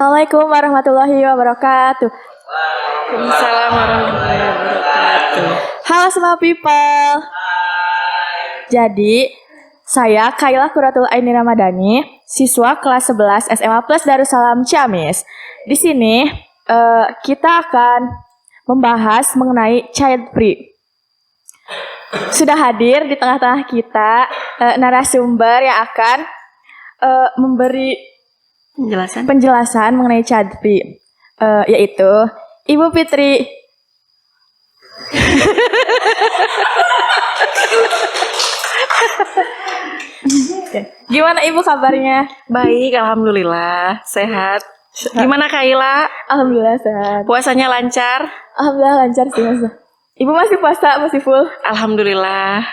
Assalamualaikum warahmatullahi wabarakatuh. Waalaikumsalam warahmatullahi wabarakatuh. Halo semua people. Jadi, saya Kailah Quratul Aini Ramadhani, siswa kelas 11 SMA Plus Darussalam Ciamis. Di sini kita akan membahas mengenai child free. Sudah hadir di tengah-tengah kita narasumber yang akan memberi penjelasan mengenai child free, yaitu Ibu Fitri. Gimana Ibu kabarnya? Baik, alhamdulillah sehat. Gimana Kaila? Alhamdulillah sehat. Puasanya lancar? Alhamdulillah lancar sih Mas. Ibu masih puasa, masih full? Alhamdulillah.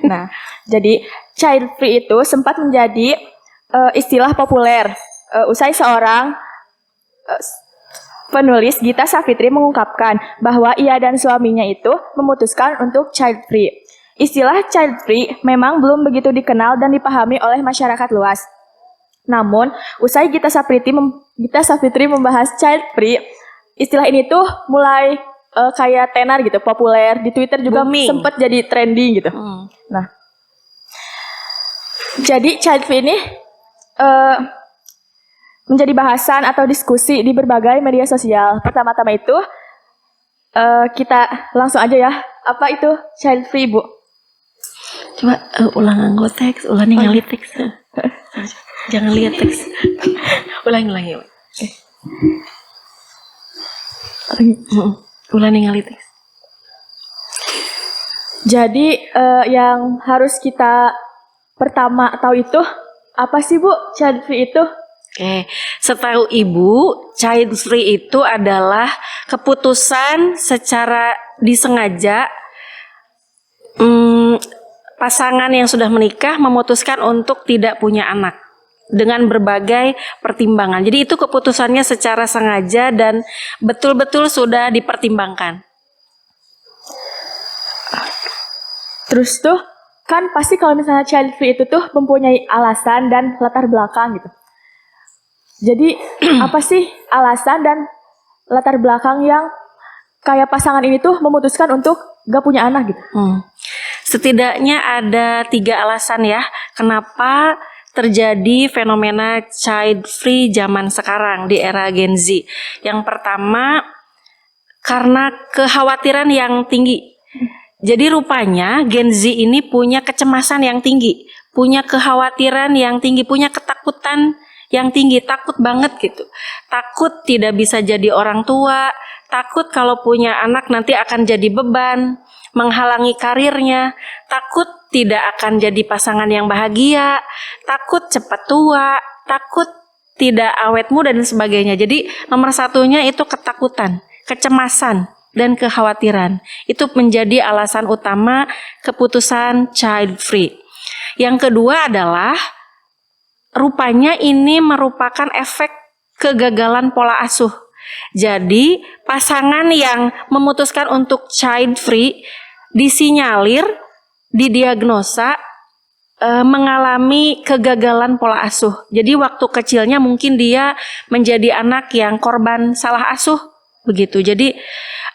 Nah, jadi child free itu sempat menjadi istilah populer usai seorang penulis Gita Savitri mengungkapkan bahwa ia dan suaminya itu memutuskan untuk child free. Istilah child free memang belum begitu dikenal dan dipahami oleh masyarakat luas. Namun, usai Gita Savitri membahas child free, istilah ini tuh mulai kayak tenar gitu, populer di Twitter juga sempat jadi trending gitu. Nah, jadi child free ini menjadi bahasan atau diskusi di berbagai media sosial. Pertama-tama itu kita langsung aja ya. Apa itu child free, Bu? Coba ulang teks, ulang ningali teks. Jangan lihat teks. Ulangi. Ulang ningali teks. Jadi yang harus kita pertama tahu itu apa sih Bu child free itu? Oke, setahu Ibu, child free itu adalah keputusan secara disengaja pasangan yang sudah menikah memutuskan untuk tidak punya anak dengan berbagai pertimbangan. Jadi itu keputusannya secara sengaja dan betul-betul sudah dipertimbangkan. Terus tuh kan pasti kalau misalnya child free itu tuh mempunyai alasan dan latar belakang gitu. Jadi apa sih alasan dan latar belakang yang kayak pasangan ini tuh memutuskan untuk gak punya anak gitu? Setidaknya ada 3 alasan ya kenapa terjadi fenomena child free zaman sekarang di era Gen Z. Yang pertama, karena kekhawatiran yang tinggi. Jadi rupanya Gen Z ini punya kecemasan yang tinggi, punya kekhawatiran yang tinggi, punya ketakutan yang tinggi, takut banget gitu. Takut tidak bisa jadi orang tua, takut kalau punya anak nanti akan jadi beban, menghalangi karirnya, takut tidak akan jadi pasangan yang bahagia, takut cepat tua, takut tidak awet muda dan sebagainya. Jadi nomor satunya itu ketakutan, kecemasan, dan kekhawatiran. Itu menjadi alasan utama keputusan child free. Yang kedua adalah rupanya ini merupakan efek kegagalan pola asuh. Jadi pasangan yang memutuskan untuk child free disinyalir, didiagnosa mengalami kegagalan pola asuh. Jadi waktu kecilnya mungkin dia menjadi anak yang korban salah asuh begitu. Jadi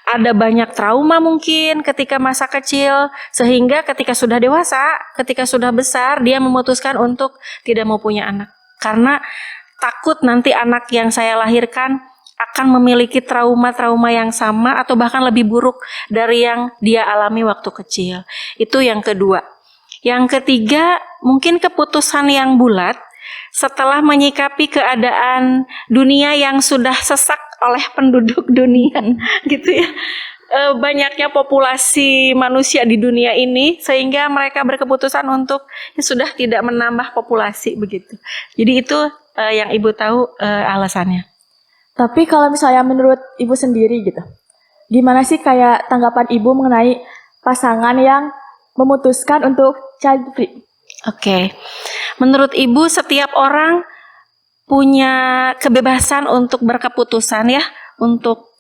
ada banyak trauma mungkin ketika masa kecil, sehingga ketika sudah dewasa, ketika sudah besar, dia memutuskan untuk tidak mau punya anak. Karena takut nanti anak yang saya lahirkan akan memiliki trauma-trauma yang sama atau bahkan lebih buruk dari yang dia alami waktu kecil. Itu yang kedua. Yang ketiga, mungkin keputusan yang bulat setelah menyikapi keadaan dunia yang sudah sesak oleh penduduk dunia gitu ya, banyaknya populasi manusia di dunia ini sehingga mereka berkeputusan untuk sudah tidak menambah populasi begitu. Jadi itu yang Ibu tahu alasannya. Tapi kalau misalnya menurut Ibu sendiri gitu, gimana sih kayak tanggapan Ibu mengenai pasangan yang memutuskan untuk child free? Oke. Menurut Ibu setiap orang punya kebebasan untuk berkeputusan ya, untuk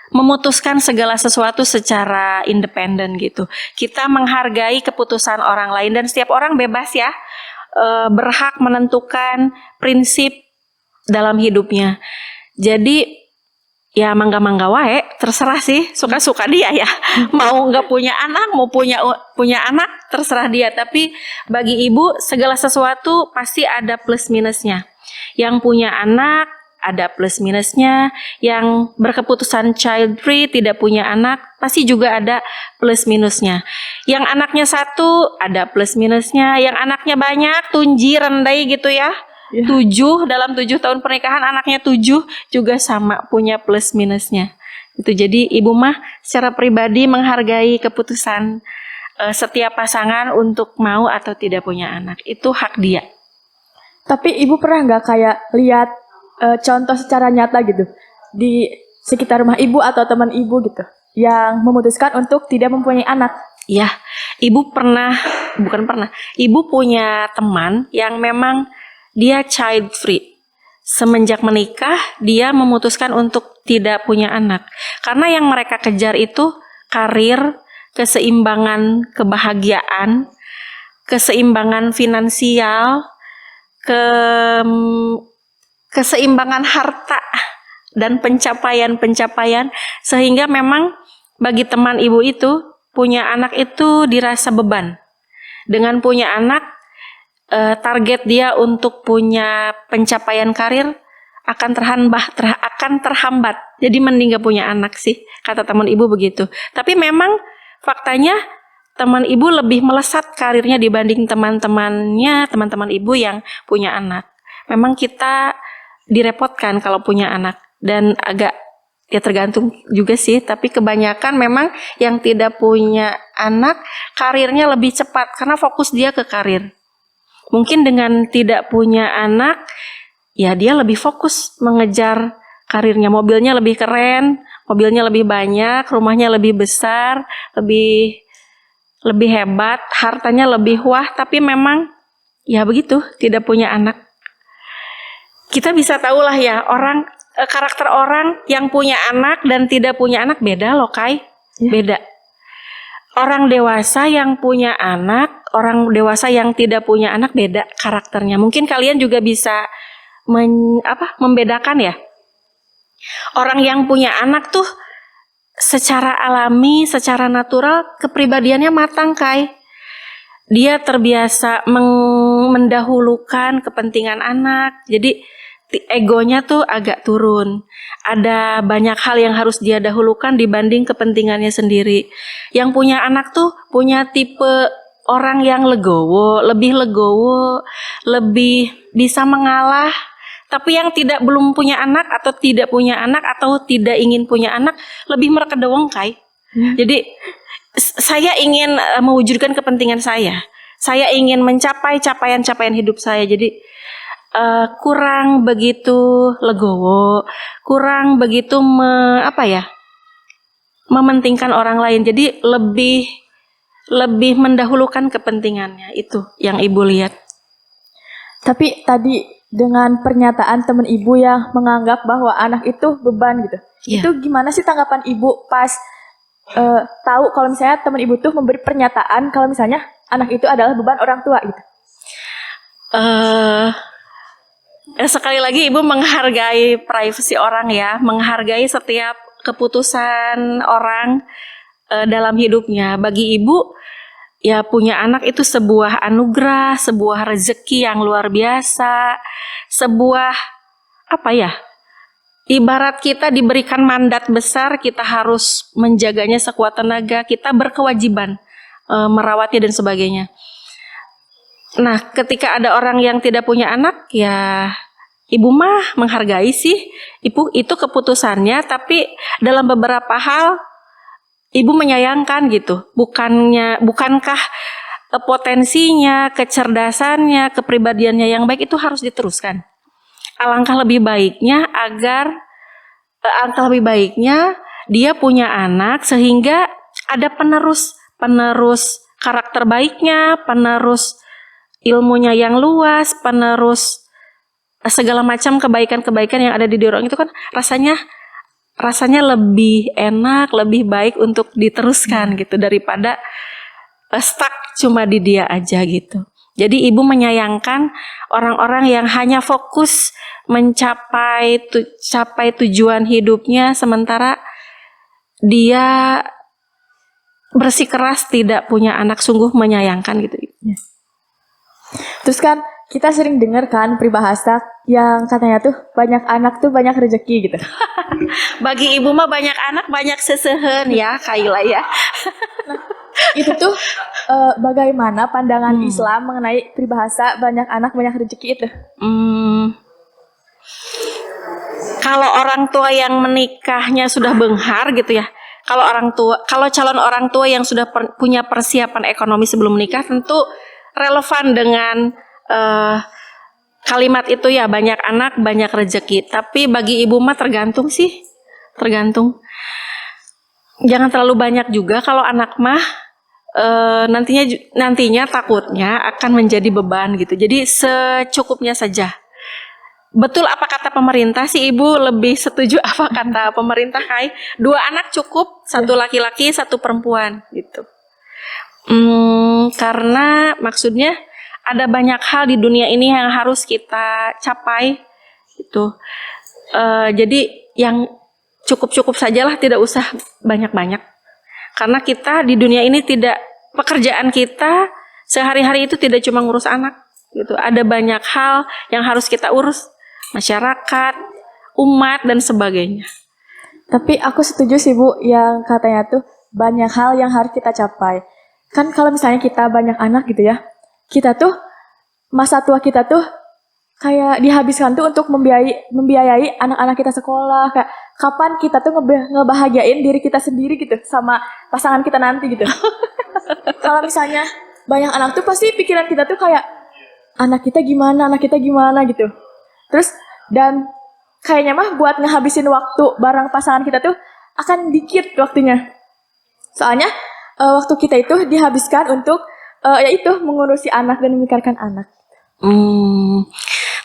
memutuskan segala sesuatu secara independen gitu. Kita menghargai keputusan orang lain dan setiap orang bebas ya, berhak menentukan prinsip dalam hidupnya. Jadi ya mangga-mangga wae, terserah sih, suka-suka dia ya. Mau nggak punya anak, mau punya anak, terserah dia. Tapi bagi ibu segala sesuatu pasti ada plus minusnya. Yang punya anak ada plus minusnya, yang berkeputusan child free tidak punya anak pasti juga ada plus minusnya. Yang anaknya satu ada plus minusnya, yang anaknya banyak tunji rendai gitu ya. 7 dalam 7 tahun pernikahan anaknya 7 juga sama punya plus minusnya. Itu jadi ibu mah secara pribadi menghargai keputusan setiap pasangan untuk mau atau tidak punya anak. Itu hak dia. Tapi ibu pernah nggak kayak lihat contoh secara nyata gitu di sekitar rumah ibu atau teman ibu gitu yang memutuskan untuk tidak mempunyai anak? Ya, ibu punya teman yang memang dia child free. Semenjak menikah, dia memutuskan untuk tidak punya anak. Karena yang mereka kejar itu karir, keseimbangan kebahagiaan, keseimbangan finansial, keseimbangan harta, dan pencapaian-pencapaian. Sehingga memang bagi teman ibu itu, punya anak itu dirasa beban. Dengan punya anak, target dia untuk punya pencapaian karir akan terhambat. Jadi mending gak punya anak sih, kata teman ibu begitu. Tapi memang faktanya teman ibu lebih melesat karirnya dibanding teman-teman ibu yang punya anak. Memang kita direpotkan kalau punya anak dan agak ya tergantung juga sih, tapi kebanyakan memang yang tidak punya anak karirnya lebih cepat karena fokus dia ke karir. Mungkin dengan tidak punya anak, ya dia lebih fokus mengejar karirnya. Mobilnya lebih keren, mobilnya lebih banyak, rumahnya lebih besar, lebih hebat, hartanya lebih wah. Tapi memang ya begitu, tidak punya anak. Kita bisa tahulah ya karakter orang yang punya anak dan tidak punya anak beda loh Kai, beda. Orang dewasa yang punya anak, orang dewasa yang tidak punya anak beda karakternya. Mungkin kalian juga bisa membedakan ya. Orang yang punya anak tuh secara alami, secara natural kepribadiannya matang Kai. Dia terbiasa mendahulukan kepentingan anak. Jadi egonya tuh agak turun. Ada banyak hal yang harus dia dahulukan dibanding kepentingannya sendiri. Yang punya anak tuh punya tipe orang yang legowo, lebih bisa mengalah. Tapi yang belum punya anak atau tidak punya anak atau tidak ingin punya anak lebih merkedeweng Kai. Jadi saya ingin mewujudkan kepentingan saya. Saya ingin mencapai capaian hidup saya. Jadi kurang begitu legowo, kurang begitu mementingkan orang lain. Jadi lebih mendahulukan kepentingannya. Itu yang ibu lihat. Tapi tadi dengan pernyataan teman ibu yang menganggap bahwa anak itu beban gitu, itu gimana sih tanggapan ibu pas tahu kalau misalnya teman ibu tuh memberi pernyataan kalau misalnya anak itu adalah beban orang tua gitu? Sekali lagi ibu menghargai privasi orang ya, menghargai setiap keputusan orang dalam hidupnya. Bagi ibu ya punya anak itu sebuah anugerah, sebuah rezeki yang luar biasa, sebuah ibarat kita diberikan mandat besar, kita harus menjaganya sekuat tenaga, kita berkewajiban merawatnya dan sebagainya. Nah, ketika ada orang yang tidak punya anak, ya ibu mah menghargai sih. Ibu itu keputusannya, tapi dalam beberapa hal ibu menyayangkan gitu. Bukankah potensinya, kecerdasannya, kepribadiannya yang baik itu harus diteruskan. Alangkah lebih baiknya dia punya anak sehingga ada penerus karakter baiknya, penerus ilmunya yang luas, penerus segala macam kebaikan-kebaikan yang ada di diri orang itu kan rasanya lebih enak, lebih baik untuk diteruskan gitu daripada stuck cuma di dia aja gitu. Jadi ibu menyayangkan orang-orang yang hanya fokus capai tujuan hidupnya sementara dia bersikeras tidak punya anak, sungguh menyayangkan gitu. Terus kan kita sering dengar kan peribahasa yang katanya tuh banyak anak tuh banyak rezeki gitu. Bagi ibu mah banyak anak banyak sesehen ya Kaila ya. Itu tuh bagaimana pandangan Islam mengenai peribahasa banyak anak banyak rezeki itu? Kalau orang tua yang menikahnya sudah benghar gitu ya. Kalau calon orang tua yang sudah punya persiapan ekonomi sebelum menikah tentu relevan dengan kalimat itu ya, banyak anak banyak rezeki. Tapi bagi ibu mah tergantung. Jangan terlalu banyak juga kalau anak mah nantinya takutnya akan menjadi beban gitu. Jadi secukupnya saja. Betul apa kata pemerintah sih ibu, lebih setuju apa kata pemerintah Kai? 2 anak cukup, 1 laki-laki 1 perempuan gitu. Karena maksudnya ada banyak hal di dunia ini yang harus kita capai gitu. Jadi yang cukup-cukup sajalah, tidak usah banyak-banyak. Karena kita di dunia ini pekerjaan kita sehari-hari itu tidak cuma ngurus anak gitu. Ada banyak hal yang harus kita urus, masyarakat, umat dan sebagainya. Tapi aku setuju sih Bu yang katanya tuh banyak hal yang harus kita capai. Kan kalau misalnya kita banyak anak gitu ya, kita tuh masa tua kita tuh kayak dihabiskan tuh untuk membiayai anak-anak kita sekolah. Kayak kapan kita tuh ngebahagiain diri kita sendiri gitu sama pasangan kita nanti gitu. Kalau misalnya banyak anak tuh pasti pikiran kita tuh kayak anak kita gimana gitu. Terus dan kayaknya mah buat ngehabisin waktu bareng pasangan kita tuh akan dikit waktunya. Soalnya waktu kita itu dihabiskan untuk yaitu mengurusi anak dan memikirkan anak.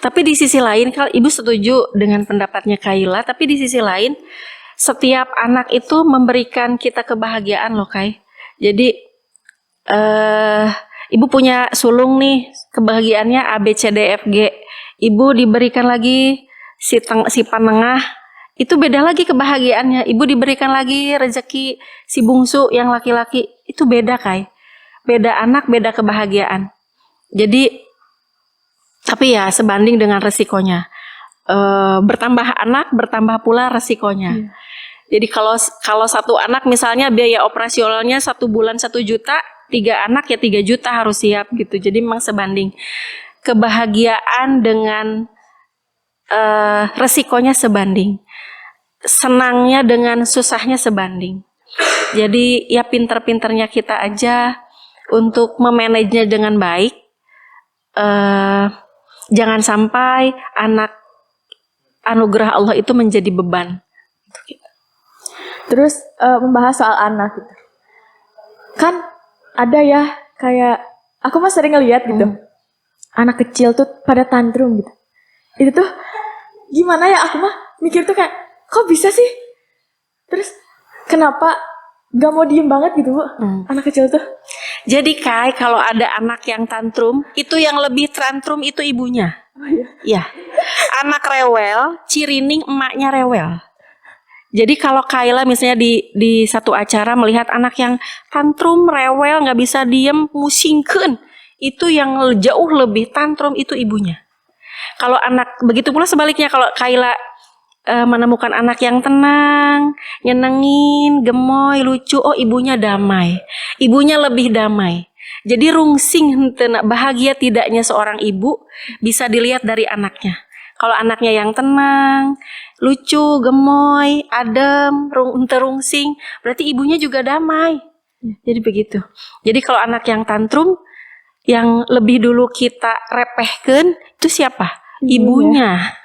Tapi di sisi lain, kalau ibu setuju dengan pendapatnya Kaila, tapi di sisi lain setiap anak itu memberikan kita kebahagiaan loh Kai. Jadi ibu punya sulung nih, kebahagiaannya A B C D F G. Ibu diberikan lagi si panengah, itu beda lagi kebahagiaannya. Ibu diberikan lagi rezeki si bungsu yang laki-laki, itu beda Kai. Beda anak, beda kebahagiaan. Jadi tapi ya sebanding dengan resikonya. Bertambah anak, bertambah pula resikonya. Jadi kalau 1 anak misalnya biaya operasionalnya 1 bulan 1 juta, 3 anak ya 3 juta harus siap gitu. Jadi memang sebanding. Kebahagiaan dengan resikonya sebanding. Senangnya dengan susahnya sebanding. Jadi ya pinter-pinternya kita aja untuk memanagenya dengan baik. Jangan sampai anugerah Allah itu menjadi beban. Terus membahas soal anak gitu. Kan ada ya kayak aku mah sering ngeliat gitu. Anak kecil tuh pada tantrum gitu. Itu tuh gimana ya, aku mah mikir tuh kayak kok bisa sih? Terus kenapa gak mau diem banget gitu Bu, anak kecil tuh? Jadi Kai, kalau ada anak yang tantrum, itu yang lebih tantrum itu ibunya. Oh iya. Ya, anak rewel, cirining emaknya rewel. Jadi kalau Kaila misalnya di satu acara melihat anak yang tantrum, rewel, nggak bisa diem, musingkeun, itu yang jauh lebih tantrum itu ibunya. Kalau anak, begitu pula sebaliknya kalau Kaila menemukan anak yang tenang, nyenengin, gemoy, lucu, oh ibunya damai. Ibunya lebih damai. Jadi rungsing, bahagia tidaknya seorang ibu bisa dilihat dari anaknya. Kalau anaknya yang tenang, lucu, gemoy, adem, terungsing, berarti ibunya juga damai. Jadi begitu. Jadi kalau anak yang tantrum, yang lebih dulu kita repehkan, itu siapa? Ibunya.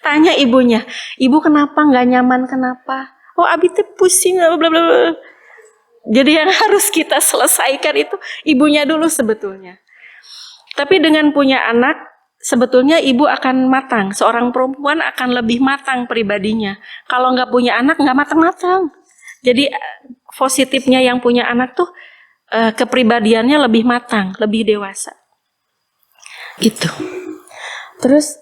Tanya ibunya, ibu kenapa nggak nyaman, kenapa? Oh abi teh pusing, bla bla bla. Jadi yang harus kita selesaikan itu ibunya dulu sebetulnya. Tapi dengan punya anak, sebetulnya ibu akan matang. Seorang perempuan akan lebih matang pribadinya. Kalau nggak punya anak, nggak matang-matang. Jadi positifnya yang punya anak tuh kepribadiannya lebih matang, lebih dewasa. Gitu. Terus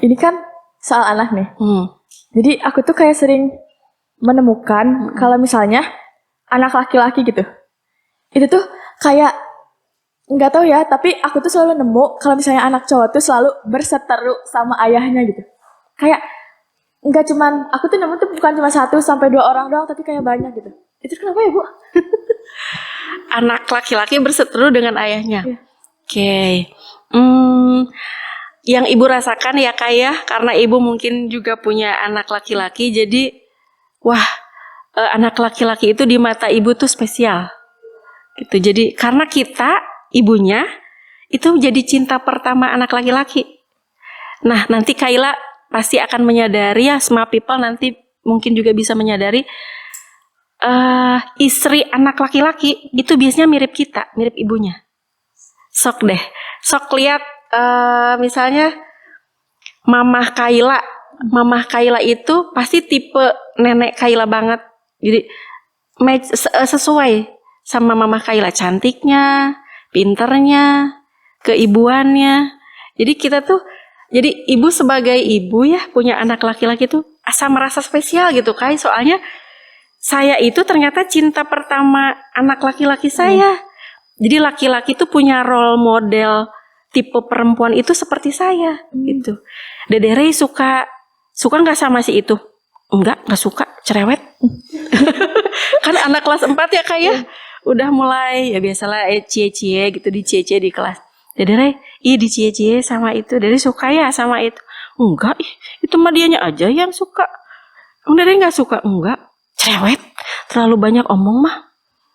ini kan soal anak nih. Jadi aku tuh kayak sering menemukan kalau misalnya anak laki-laki gitu, itu tuh kayak nggak tahu ya, tapi aku tuh selalu nemu kalau misalnya anak cowok tuh selalu berseteru sama ayahnya gitu. Kayak nggak cuman, aku tuh nemu tuh bukan cuma 1 sampai 2 orang doang, tapi kayak banyak gitu. Itu kenapa ya, Bu? Anak laki-laki berseteru dengan ayahnya. Iya. Oke. Yang ibu rasakan ya Kak ya, karena ibu mungkin juga punya anak laki-laki, jadi wah, anak laki-laki itu di mata ibu tuh spesial. Gitu. Jadi karena kita ibunya itu jadi cinta pertama anak laki-laki. Nah, nanti Kayla pasti akan menyadari ya, smart people nanti mungkin juga bisa menyadari istri anak laki-laki itu biasanya mirip kita, mirip ibunya. Sok lihat misalnya Mamah Kayla itu pasti tipe nenek Kayla banget. Jadi sesuai sama Mamah Kayla, cantiknya, pinternya, keibuannya. Jadi kita tuh, jadi ibu sebagai ibu ya punya anak laki-laki tuh asa merasa spesial gitu Kay. Soalnya saya itu ternyata cinta pertama anak laki-laki saya. Jadi laki-laki tuh punya role model tipe perempuan itu seperti saya gitu. Dede Rey suka nggak sama si itu? Enggak suka, cerewet. Kan anak kelas 4 ya Kak ya. Udah mulai ya biasalah cie-cie gitu, dicie-cie di kelas. Dede Rey, dicie-cie sama itu. Dede suka ya sama itu? Enggak, itu mah dianya aja yang suka. Dede nggak suka? Enggak, cerewet. Terlalu banyak omong mah.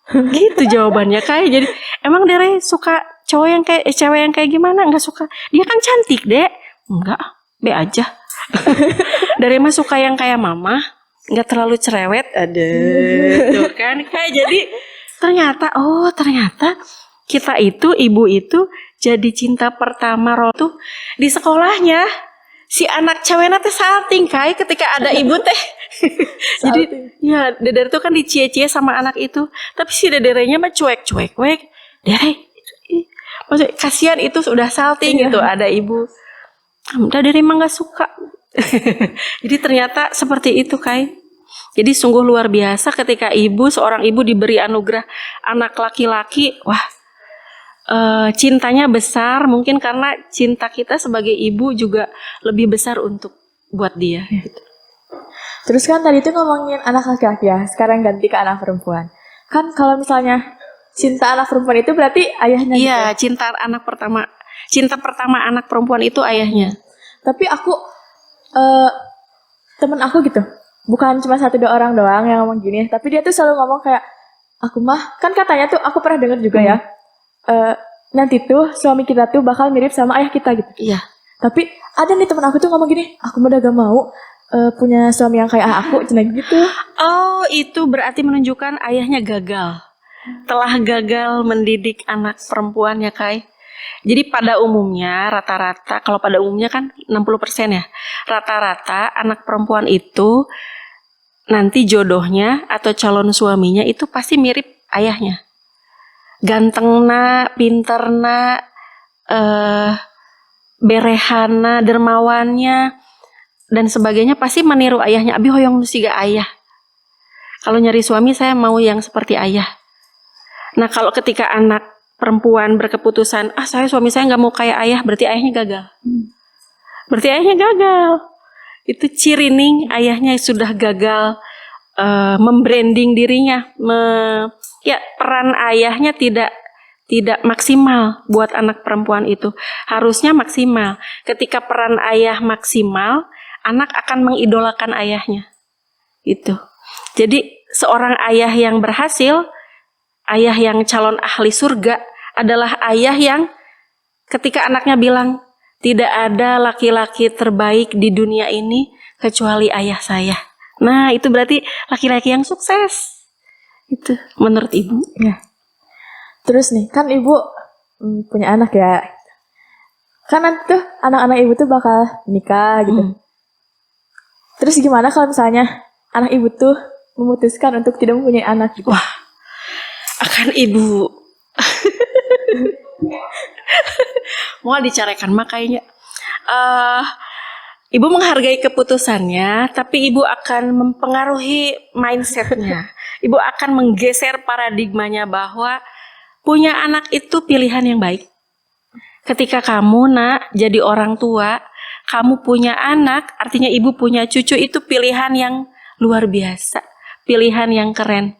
Gitu jawabannya Kak. Jadi emang Dede suka cowok yang kayak cewek yang kayak gimana? Nggak suka. Dia kan cantik, Dek. Enggak, be aja. Dari mah suka yang kayak mama, nggak terlalu cerewet. Ada tuh kan kayak. Jadi ternyata kita itu, ibu itu jadi cinta pertama Ro tuh di sekolahnya. Si anak ceweknya teh salting Kai ketika ada ibu teh. Jadi ya Deder tuh kan dicie-cie sama anak itu, tapi si Dederenya mah cuek. Dere, maksudnya kasihan itu sudah salting gitu, ada ibu. Dere mah nggak suka. Jadi ternyata seperti itu Kai. Jadi sungguh luar biasa ketika seorang ibu diberi anugerah anak laki-laki. Wah, cintanya besar, mungkin karena cinta kita sebagai ibu juga lebih besar untuk buat dia. Gitu. Terus kan tadi tuh ngomongin anak laki-laki ya, sekarang ganti ke anak perempuan. Kan kalau misalnya cinta anak perempuan itu berarti ayahnya. Iya, gitu. Cinta pertama anak perempuan itu ayahnya. Tapi aku temen aku gitu, bukan cuma 1-2 orang doang yang ngomong gini, tapi dia tuh selalu ngomong kayak, aku mah, kan katanya tuh aku pernah dengar juga ya, nanti tuh suami kita tuh bakal mirip sama ayah kita gitu. Iya. Tapi ada nih temen aku tuh ngomong gini, aku udah gak mau punya suami yang kayak aku, cina gitu. Oh, itu berarti menunjukkan ayahnya gagal. Telah gagal mendidik anak perempuan ya Kai. Jadi pada umumnya rata-rata, kalau pada umumnya kan 60% ya. Rata-rata anak perempuan itu nanti jodohnya atau calon suaminya itu pasti mirip ayahnya. Gantengna, pinterna, berehana, dermawannya dan sebagainya pasti meniru ayahnya. Abi hoyong siga ayah. Kalau nyari suami saya mau yang seperti ayah. Nah kalau ketika anak perempuan berkeputusan, suami saya nggak mau kayak ayah, berarti ayahnya gagal. Berarti ayahnya gagal. Itu ciri nih ayahnya sudah gagal membranding dirinya. Peran ayahnya tidak maksimal buat anak perempuan itu. Harusnya maksimal. Ketika peran ayah maksimal, anak akan mengidolakan ayahnya. Itu. Jadi seorang ayah yang berhasil, ayah yang calon ahli surga adalah ayah yang ketika anaknya bilang, tidak ada laki-laki terbaik di dunia ini kecuali ayah saya. Nah, itu berarti laki-laki yang sukses. Itu menurut ibu. Ya. Terus nih, kan ibu punya anak ya. Kan nanti tuh anak-anak ibu tuh bakal nikah gitu. Terus gimana kalau misalnya anak ibu tuh memutuskan untuk tidak mempunyai anak gitu? Wah, akan ibu mau diceraikan. Makanya ibu menghargai keputusannya, tapi ibu akan mempengaruhi mindsetnya. Ibu akan menggeser paradigmanya bahwa punya anak itu pilihan yang baik. Ketika kamu nak jadi orang tua, kamu punya anak, artinya ibu punya cucu, itu pilihan yang luar biasa, pilihan yang keren.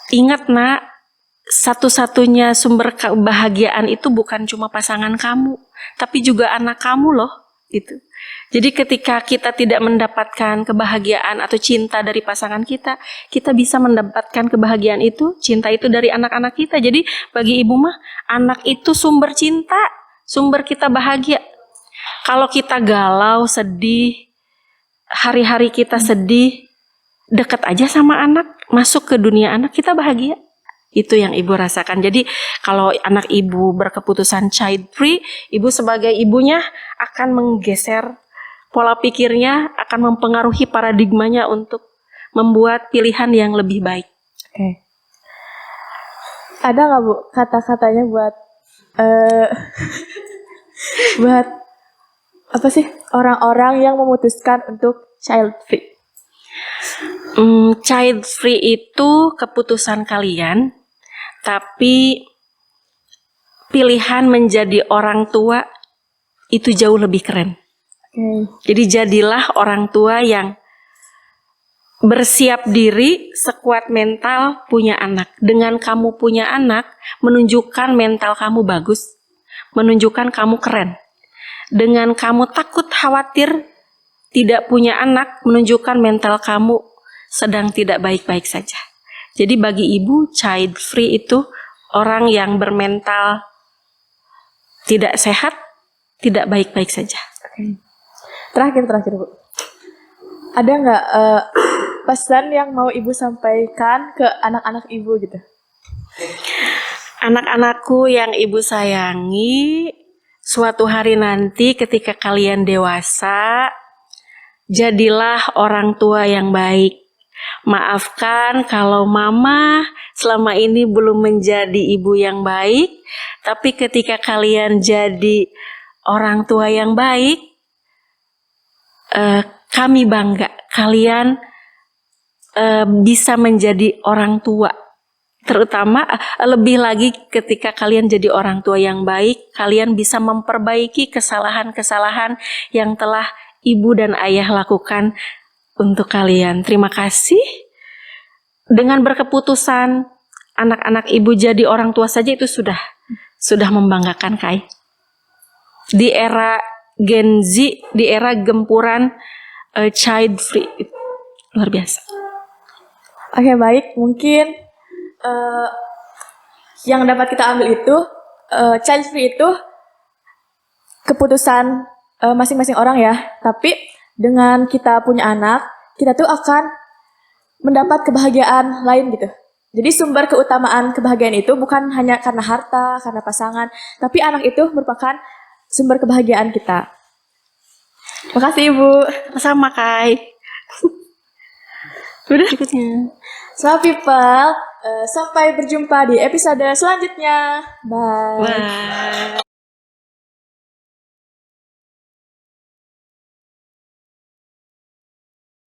Ingat nak, satu-satunya sumber kebahagiaan itu bukan cuma pasangan kamu, tapi juga anak kamu loh, gitu. Jadi ketika kita tidak mendapatkan kebahagiaan atau cinta dari pasangan kita, kita bisa mendapatkan kebahagiaan itu, cinta itu dari anak-anak kita. Jadi bagi ibu mah, anak itu sumber cinta, sumber kita bahagia. Kalau kita galau, sedih, hari-hari kita sedih, dekat aja sama anak, masuk ke dunia anak, kita bahagia. Itu yang ibu rasakan. Jadi kalau anak ibu berkeputusan child free, ibu sebagai ibunya akan menggeser pola pikirnya, akan mempengaruhi paradigmanya untuk membuat pilihan yang lebih baik. Oke. Ada nggak Bu kata-katanya buat buat apa sih orang-orang yang memutuskan untuk child free? Child free itu keputusan kalian, tapi pilihan menjadi orang tua itu jauh lebih keren. Jadi jadilah orang tua yang bersiap diri, sekuat mental, punya anak. Dengan kamu punya anak, menunjukkan mental kamu bagus, menunjukkan kamu keren. Dengan kamu takut, khawatir, tidak punya anak, menunjukkan mental kamu sedang tidak baik-baik saja. Jadi bagi ibu, child free itu orang yang bermental tidak sehat, tidak baik-baik saja. Terakhir Bu, ada nggak pesan yang mau ibu sampaikan ke anak-anak ibu gitu? Anak-anakku yang ibu sayangi, suatu hari nanti ketika kalian dewasa, jadilah orang tua yang baik. Maafkan kalau mama selama ini belum menjadi ibu yang baik, tapi ketika kalian jadi orang tua yang baik, kami bangga kalian bisa menjadi orang tua. Terutama lebih lagi ketika kalian jadi orang tua yang baik, kalian bisa memperbaiki kesalahan-kesalahan yang telah ibu dan ayah lakukan untuk kalian. Terima kasih. Dengan berkeputusan anak-anak ibu jadi orang tua saja itu sudah membanggakan Kai. Di era Gen Z, di era gempuran child free, luar biasa. Oke, baik, mungkin yang dapat kita ambil itu child free itu keputusan masing-masing orang ya. Tapi dengan kita punya anak, kita tuh akan mendapat kebahagiaan lain gitu. Jadi sumber keutamaan kebahagiaan itu bukan hanya karena harta, karena pasangan, tapi anak itu merupakan sumber kebahagiaan kita. Makasih Ibu. Sama Kai. Udah berikutnya. So people, sampai berjumpa di episode selanjutnya. Bye. Bye.